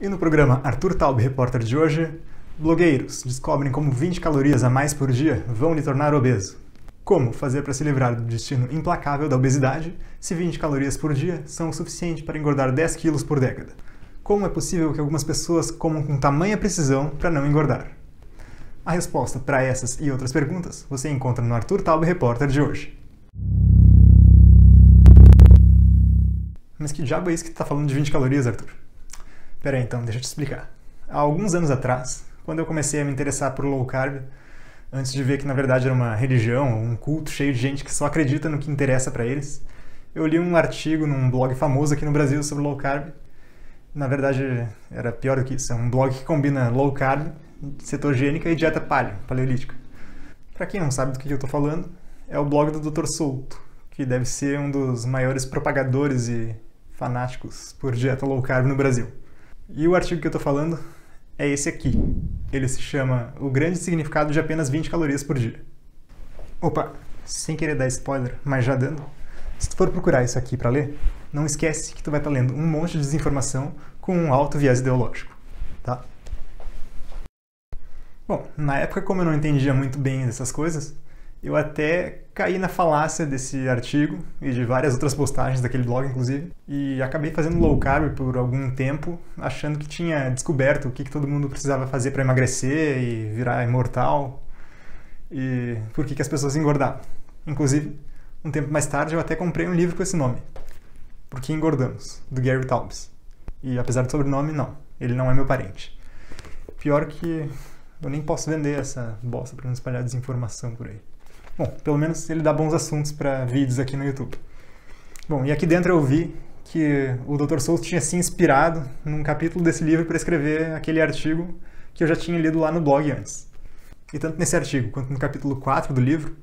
E no programa Arthur Taub Repórter de hoje, blogueiros descobrem como 20 calorias a mais por dia vão lhe tornar obeso. Como fazer para se livrar do destino implacável da obesidade se 20 calorias por dia são o suficiente para engordar 10 quilos por década. Como é possível que algumas pessoas comam com tamanha precisão para não engordar? A resposta para essas e outras perguntas você encontra no Arthur Taub Repórter de hoje. Mas que diabo é isso que tu tá falando de 20 calorias, Arthur? Pera aí então, deixa eu te explicar. Há alguns anos atrás, quando eu comecei a me interessar por low carb, antes de ver que na verdade era uma religião, um culto cheio de gente que só acredita no que interessa para eles, eu li um artigo num blog famoso aqui no Brasil sobre low carb. Na verdade, era pior do que isso, é um blog que combina low carb, cetogênica e dieta paleolítica. Para quem não sabe do que eu tô falando, é o blog do Dr. Souto, que deve ser um dos maiores propagadores e fanáticos por dieta low carb no Brasil. E o artigo que eu tô falando é esse aqui. Ele se chama O Grande Significado de Apenas 20 Calorias por Dia. Opa, sem querer dar spoiler, mas já dando, se tu for procurar isso aqui para ler, não esquece que tu vai estar lendo um monte de desinformação com um alto viés ideológico, tá? Bom, na época, como eu não entendia muito bem dessas coisas, eu até caí na falácia desse artigo e de várias outras postagens daquele blog, inclusive, e acabei fazendo low carb por algum tempo, achando que tinha descoberto o que todo mundo precisava fazer para emagrecer e virar imortal, e por que as pessoas engordavam. Inclusive, um tempo mais tarde, eu até comprei um livro com esse nome, Por que Engordamos, do Gary Taubes. E apesar do sobrenome, não, ele não é meu parente. Pior que eu nem posso vender essa bosta para não espalhar desinformação por aí. Bom, pelo menos ele dá bons assuntos para vídeos aqui no YouTube. Bom, e aqui dentro eu vi que o Dr. Souto tinha se inspirado num capítulo desse livro para escrever aquele artigo que eu já tinha lido lá no blog antes. E tanto nesse artigo quanto no capítulo 4 do livro,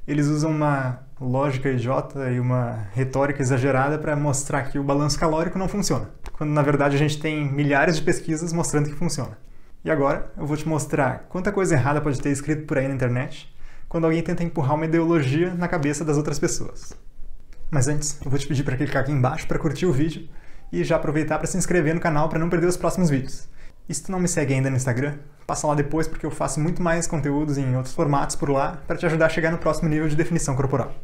eles usam uma lógica idiota e uma retórica exagerada para mostrar que o balanço calórico não funciona, quando na verdade a gente tem milhares de pesquisas mostrando que funciona. E agora eu vou te mostrar quanta coisa errada pode ter escrito por aí na internet quando alguém tenta empurrar uma ideologia na cabeça das outras pessoas. Mas antes, eu vou te pedir para clicar aqui embaixo para curtir o vídeo e já aproveitar para se inscrever no canal para não perder os próximos vídeos. E se tu não me segue ainda no Instagram, passa lá depois porque eu faço muito mais conteúdos em outros formatos por lá para te ajudar a chegar no próximo nível de definição corporal.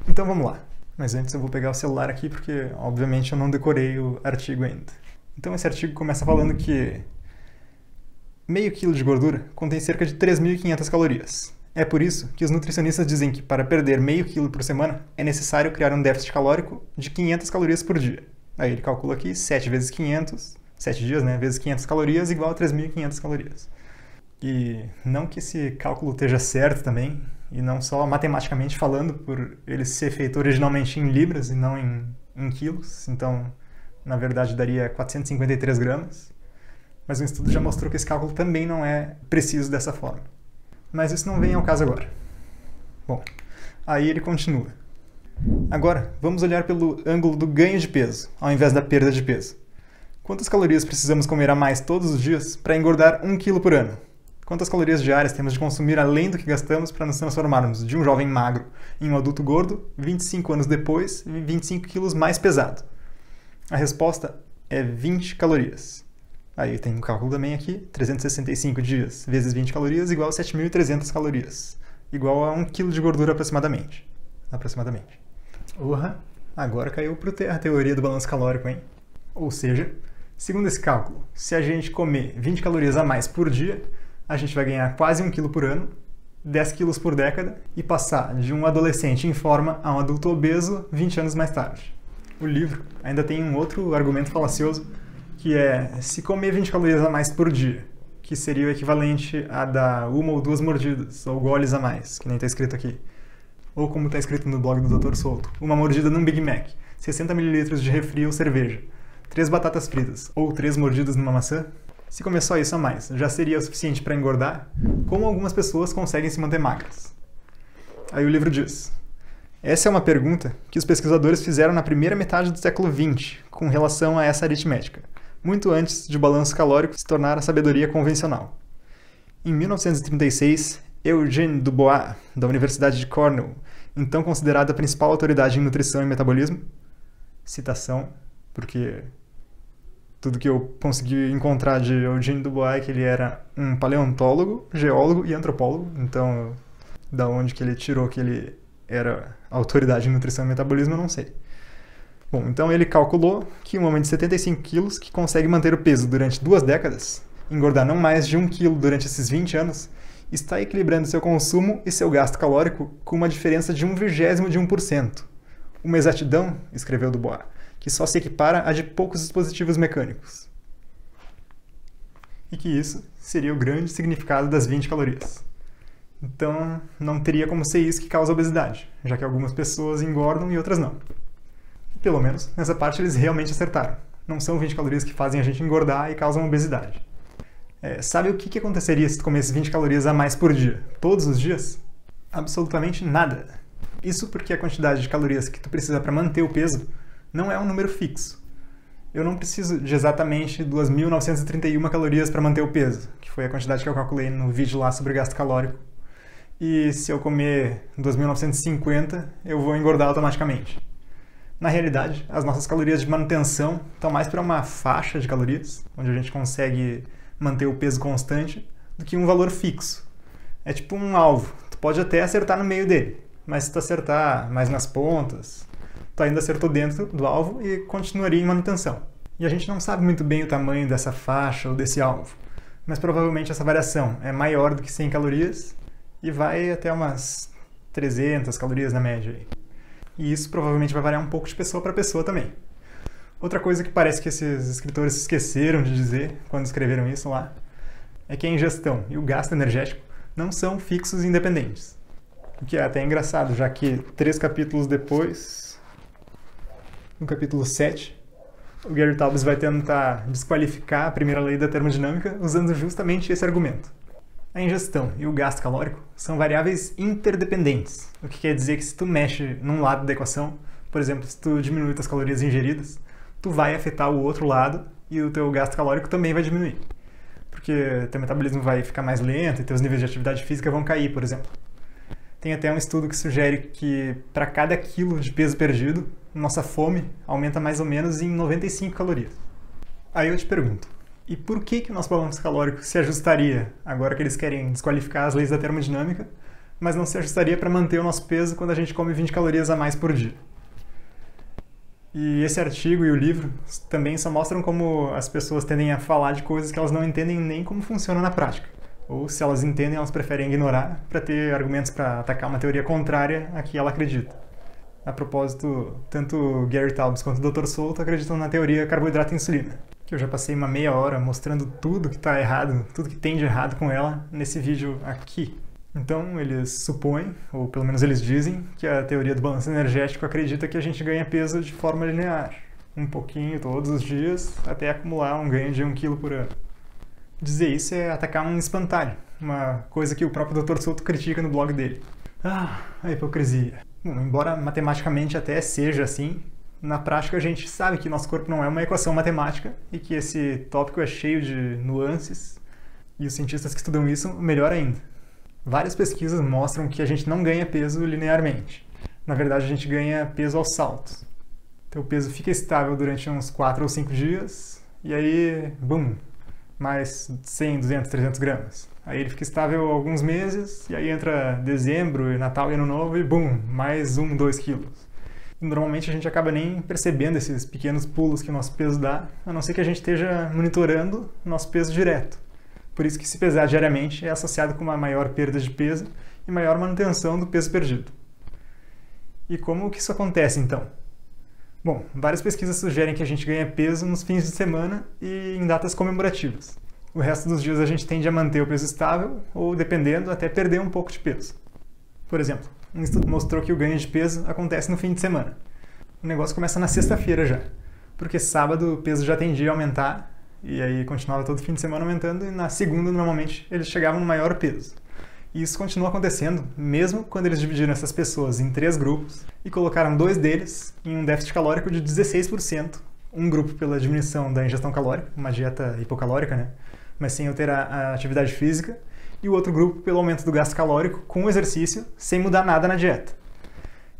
Então vamos lá. Mas antes eu vou pegar o celular aqui porque, obviamente, eu não decorei o artigo ainda. Então esse artigo começa falando que meio quilo de gordura contém cerca de 3.500 calorias. É por isso que os nutricionistas dizem que para perder meio quilo por semana é necessário criar um déficit calórico de 500 calorias por dia. Aí ele calcula aqui 7 vezes 500, 7 dias, né, vezes 500 calorias igual a 3.500 calorias. E não que esse cálculo esteja certo também, e não só matematicamente falando, por ele ser feito originalmente em libras e não em quilos, então na verdade daria 453 gramas. Mas um estudo já mostrou que esse cálculo também não é preciso dessa forma. Mas isso não vem ao caso agora. Bom, aí ele continua. Agora, vamos olhar pelo ângulo do ganho de peso, ao invés da perda de peso. Quantas calorias precisamos comer a mais todos os dias para engordar 1 kg por ano? Quantas calorias diárias temos de consumir além do que gastamos para nos transformarmos de um jovem magro em um adulto gordo, 25 anos depois, e 25 quilos mais pesado? A resposta é 20 calorias. Aí tem um cálculo também aqui, 365 dias vezes 20 calorias igual a 7.300 calorias. Igual a 1 kg de gordura aproximadamente. Urra, agora caiu por terra a teoria do balanço calórico, hein? Ou seja, segundo esse cálculo, se a gente comer 20 calorias a mais por dia, a gente vai ganhar quase 1 kg por ano, 10 quilos por década e passar de um adolescente em forma a um adulto obeso 20 anos mais tarde. O livro ainda tem um outro argumento falacioso, que é se comer 20 calorias a mais por dia, que seria o equivalente a dar 1 ou 2 mordidas, ou goles a mais, que nem está escrito aqui. Ou como está escrito no blog do Dr. Souto, uma mordida num Big Mac, 60 ml de refri ou cerveja, 3 batatas fritas, ou 3 mordidas numa maçã. Se comer só isso a mais já seria o suficiente para engordar, como algumas pessoas conseguem se manter magras. Aí o livro diz: essa é uma pergunta que os pesquisadores fizeram na primeira metade do século XX com relação a essa aritmética, muito antes de o balanço calórico se tornar a sabedoria convencional. Em 1936, Eugène Dubois, da Universidade de Cornell, então considerada a principal autoridade em nutrição e metabolismo, citação, porque Tudo que eu consegui encontrar de Eugène Dubois é que ele era um paleontólogo, geólogo e antropólogo. Então, da onde que ele tirou que ele era autoridade em nutrição e metabolismo, eu não sei. Bom, então ele calculou que um homem de 75 quilos que consegue manter o peso durante 2 décadas, engordar não mais de 1 quilo durante esses 20 anos, está equilibrando seu consumo e seu gasto calórico com uma diferença de 1/20 de 1%. Uma exatidão, escreveu Dubois, que só se equipara a de poucos dispositivos mecânicos. E que isso seria o grande significado das 20 calorias. Então, não teria como ser isso que causa obesidade, já que algumas pessoas engordam e outras não. Pelo menos, nessa parte eles realmente acertaram. Não são 20 calorias que fazem a gente engordar e causam obesidade. Sabe o que aconteceria se tu comesse 20 calorias a mais por dia? Todos os dias? Absolutamente nada. Isso porque a quantidade de calorias que tu precisa para manter o peso não é um número fixo. Eu não preciso de exatamente 2.931 calorias para manter o peso, que foi a quantidade que eu calculei no vídeo lá sobre gasto calórico. E se eu comer 2.950, eu vou engordar automaticamente. Na realidade, as nossas calorias de manutenção estão mais para uma faixa de calorias, onde a gente consegue manter o peso constante, do que um valor fixo. É tipo um alvo. Tu pode até acertar no meio dele, mas se tu acertar mais nas pontas, tu ainda acertou dentro do alvo e continuaria em manutenção. E a gente não sabe muito bem o tamanho dessa faixa ou desse alvo, mas provavelmente essa variação é maior do que 100 calorias e vai até umas 300 calorias na média. E isso provavelmente vai variar um pouco de pessoa para pessoa também. Outra coisa que parece que esses escritores esqueceram de dizer quando escreveram isso lá é que a ingestão e o gasto energético não são fixos e independentes. O que é até engraçado, já que 3 capítulos depois, no capítulo 7, o Gary Taubes vai tentar desqualificar a primeira lei da termodinâmica usando justamente esse argumento. A ingestão e o gasto calórico são variáveis interdependentes, o que quer dizer que se tu mexe num lado da equação, por exemplo, se tu diminui as calorias ingeridas, tu vai afetar o outro lado e o teu gasto calórico também vai diminuir. Porque teu metabolismo vai ficar mais lento e teus níveis de atividade física vão cair, por exemplo. Tem até um estudo que sugere que para cada quilo de peso perdido, nossa fome aumenta mais ou menos em 95 calorias. Aí eu te pergunto, e por que o nosso balanço calórico se ajustaria, agora que eles querem desqualificar as leis da termodinâmica, mas não se ajustaria para manter o nosso peso quando a gente come 20 calorias a mais por dia? E esse artigo e o livro também só mostram como as pessoas tendem a falar de coisas que elas não entendem nem como funciona na prática. Ou se elas entendem, elas preferem ignorar para ter argumentos para atacar uma teoria contrária à que ela acredita. A propósito, tanto Gary Taubes quanto o Dr. Souto acreditam na teoria carboidrato e insulina, que eu já passei uma meia hora mostrando tudo que está errado, tudo que tem de errado com ela nesse vídeo aqui. Então, eles supõem, ou pelo menos eles dizem, que a teoria do balanço energético acredita que a gente ganha peso de forma linear, um pouquinho todos os dias, até acumular um ganho de 1 kg por ano. Dizer isso é atacar um espantalho, uma coisa que o próprio Dr. Souto critica no blog dele. A hipocrisia. Bom, embora matematicamente até seja assim, na prática a gente sabe que nosso corpo não é uma equação matemática e que esse tópico é cheio de nuances, e os cientistas que estudam isso, melhor ainda. Várias pesquisas mostram que a gente não ganha peso linearmente. Na verdade, a gente ganha peso aos saltos. Teu peso fica estável durante uns 4 ou 5 dias, e aí, bum, mais 100, 200, 300 gramas. Aí ele fica estável alguns meses, e aí entra dezembro, Natal e Ano Novo, e bum, mais 1, 2 quilos. E normalmente a gente acaba nem percebendo esses pequenos pulos que o nosso peso dá, a não ser que a gente esteja monitorando nosso peso direto. Por isso que se pesar diariamente é associado com uma maior perda de peso e maior manutenção do peso perdido. E como que isso acontece então? Bom, várias pesquisas sugerem que a gente ganha peso nos fins de semana e em datas comemorativas. O resto dos dias a gente tende a manter o peso estável ou, dependendo, até perder um pouco de peso. Por exemplo, um estudo mostrou que o ganho de peso acontece no fim de semana. O negócio começa na sexta-feira já, porque sábado o peso já tendia a aumentar e aí continuava todo fim de semana aumentando, e na segunda, normalmente, eles chegavam no maior peso. E isso continua acontecendo, mesmo quando eles dividiram essas pessoas em 3 grupos e colocaram 2 deles em um déficit calórico de 16%. Um grupo pela diminuição da ingestão calórica, uma dieta hipocalórica, né? Mas sem alterar a atividade física, e o outro grupo pelo aumento do gasto calórico com o exercício, sem mudar nada na dieta.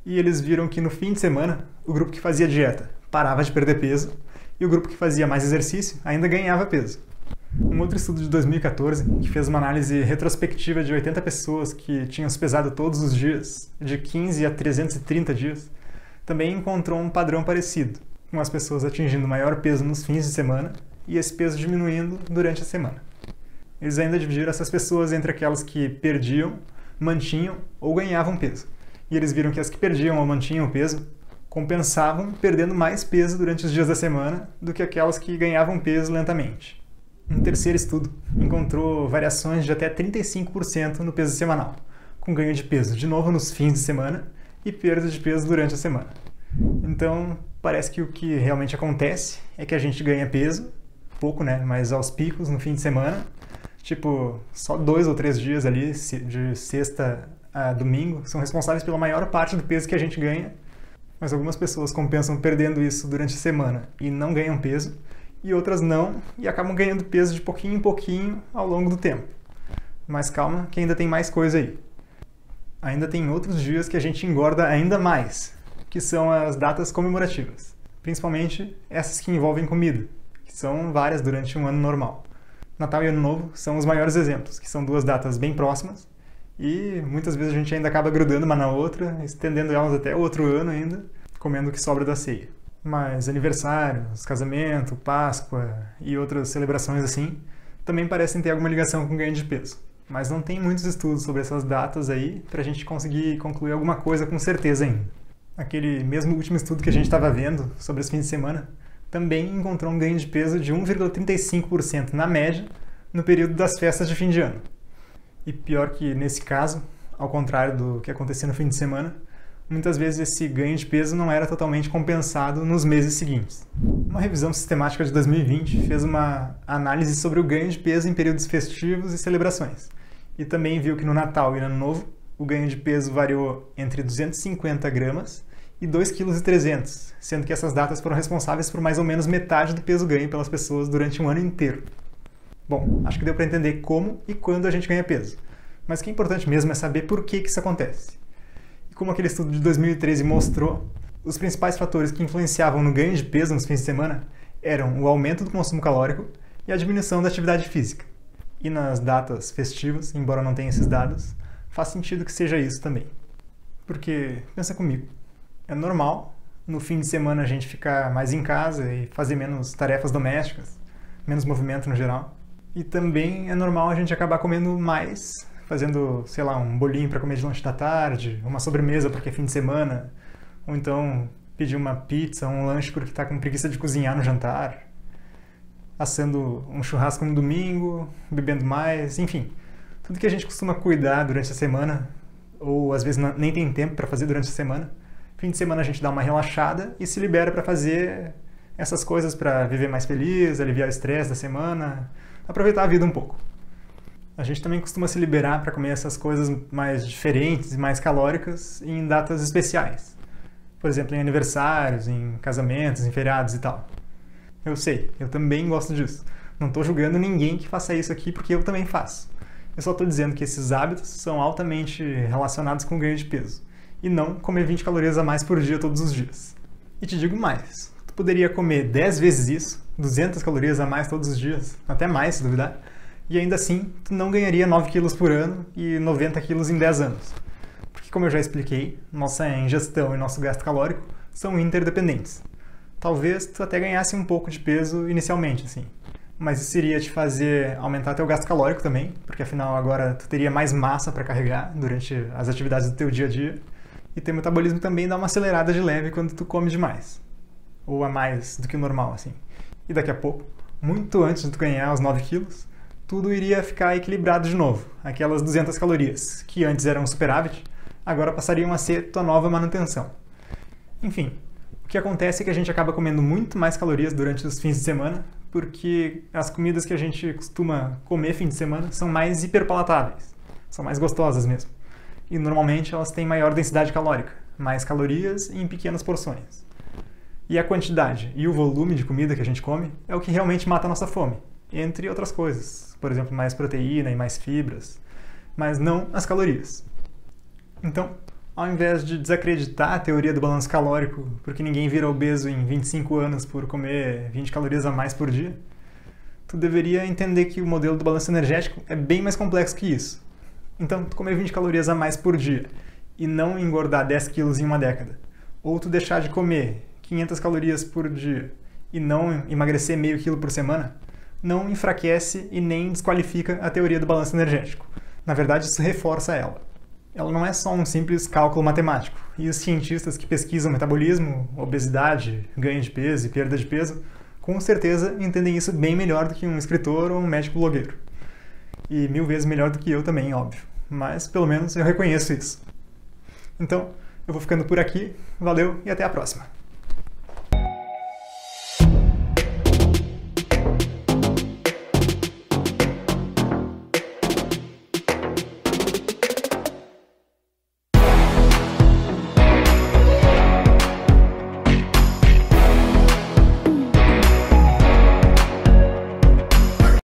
E eles viram que no fim de semana, o grupo que fazia dieta parava de perder peso, e o grupo que fazia mais exercício ainda ganhava peso. Um outro estudo de 2014, que fez uma análise retrospectiva de 80 pessoas que tinham se pesado todos os dias, de 15 a 330 dias, também encontrou um padrão parecido, com as pessoas atingindo maior peso nos fins de semana e esse peso diminuindo durante a semana. Eles ainda dividiram essas pessoas entre aquelas que perdiam, mantinham ou ganhavam peso. E eles viram que as que perdiam ou mantinham o peso compensavam perdendo mais peso durante os dias da semana do que aquelas que ganhavam peso lentamente. Um terceiro estudo encontrou variações de até 35% no peso semanal, com ganho de peso de novo nos fins de semana e perda de peso durante a semana. Então, parece que o que realmente acontece é que a gente ganha peso, pouco, né, mas aos picos no fim de semana, tipo, só 2 ou 3 dias ali, de sexta a domingo, são responsáveis pela maior parte do peso que a gente ganha, mas algumas pessoas compensam perdendo isso durante a semana e não ganham peso, e outras não, e acabam ganhando peso de pouquinho em pouquinho ao longo do tempo. Mas calma, que ainda tem mais coisa aí. Ainda tem outros dias que a gente engorda ainda mais, que são as datas comemorativas, principalmente essas que envolvem comida, que são várias durante um ano normal. Natal e Ano Novo são os maiores exemplos, que são 2 datas bem próximas, e muitas vezes a gente ainda acaba grudando uma na outra, estendendo elas até outro ano ainda, comendo o que sobra da ceia. Mas aniversários, casamento, Páscoa e outras celebrações assim também parecem ter alguma ligação com ganho de peso. Mas não tem muitos estudos sobre essas datas aí para a gente conseguir concluir alguma coisa com certeza ainda. Aquele mesmo último estudo que a gente estava vendo sobre os fins de semana também encontrou um ganho de peso de 1,35% na média no período das festas de fim de ano. E pior que nesse caso, ao contrário do que acontecia no fim de semana, muitas vezes esse ganho de peso não era totalmente compensado nos meses seguintes. Uma revisão sistemática de 2020 fez uma análise sobre o ganho de peso em períodos festivos e celebrações, e também viu que no Natal e no Ano Novo o ganho de peso variou entre 250 gramas e 2,3 kg, sendo que essas datas foram responsáveis por mais ou menos metade do peso ganho pelas pessoas durante um ano inteiro. Bom, acho que deu para entender como e quando a gente ganha peso, mas o que é importante mesmo é saber por que isso acontece. E como aquele estudo de 2013 mostrou, os principais fatores que influenciavam no ganho de peso nos fins de semana eram o aumento do consumo calórico e a diminuição da atividade física. E nas datas festivas, embora não tenha esses dados, faz sentido que seja isso também. Porque, pensa comigo, é normal no fim de semana a gente ficar mais em casa e fazer menos tarefas domésticas, menos movimento no geral. E também é normal a gente acabar comendo mais, fazendo, sei lá, um bolinho para comer de lanche da tarde, uma sobremesa porque é fim de semana, ou então pedir uma pizza, um lanche porque está com preguiça de cozinhar no jantar, assando um churrasco no domingo, bebendo mais, enfim. Tudo que a gente costuma cuidar durante a semana, ou às vezes nem tem tempo para fazer durante a semana, fim de semana a gente dá uma relaxada e se libera para fazer essas coisas para viver mais feliz, aliviar o estresse da semana, aproveitar a vida um pouco. A gente também costuma se liberar para comer essas coisas mais diferentes e mais calóricas em datas especiais. Por exemplo, em aniversários, em casamentos, em feriados e tal. Eu sei, eu também gosto disso. Não estou julgando ninguém que faça isso aqui porque eu também faço. Eu só estou dizendo que esses hábitos são altamente relacionados com o ganho de peso. E não comer 20 calorias a mais por dia todos os dias. E te digo mais, tu poderia comer 10 vezes isso, 200 calorias a mais todos os dias, até mais se duvidar, e ainda assim tu não ganharia 9 quilos por ano e 90 quilos em 10 anos. Porque como eu já expliquei, nossa ingestão e nosso gasto calórico são interdependentes. Talvez tu até ganhasse um pouco de peso inicialmente, assim. Mas isso iria te fazer aumentar teu gasto calórico também, porque afinal agora tu teria mais massa para carregar durante as atividades do teu dia a dia. E teu metabolismo também dá uma acelerada de leve quando tu come demais. Ou a mais do que o normal, assim. E daqui a pouco, muito antes de tu ganhar os 9 quilos, tudo iria ficar equilibrado de novo. Aquelas 200 calorias, que antes eram superávit, agora passariam a ser tua nova manutenção. Enfim, o que acontece é que a gente acaba comendo muito mais calorias durante os fins de semana, porque as comidas que a gente costuma comer fim de semana são mais hiperpalatáveis, são mais gostosas mesmo. E normalmente elas têm maior densidade calórica, mais calorias em pequenas porções. E a quantidade e o volume de comida que a gente come é o que realmente mata a nossa fome, entre outras coisas, por exemplo, mais proteína e mais fibras, mas não as calorias. Então, ao invés de desacreditar a teoria do balanço calórico, porque ninguém vira obeso em 25 anos por comer 20 calorias a mais por dia, tu deveria entender que o modelo do balanço energético é bem mais complexo que isso. Então, tu comer 20 calorias a mais por dia e não engordar 10 quilos em uma década, ou tu deixar de comer 500 calorias por dia e não emagrecer meio quilo por semana, não enfraquece e nem desqualifica a teoria do balanço energético. Na verdade, isso reforça ela. Ela não é só um simples cálculo matemático, e os cientistas que pesquisam metabolismo, obesidade, ganho de peso e perda de peso, com certeza entendem isso bem melhor do que um escritor ou um médico blogueiro. E 1000 vezes melhor do que eu também, óbvio. Mas, pelo menos, eu reconheço isso. Então, eu vou ficando por aqui. Valeu e até a próxima.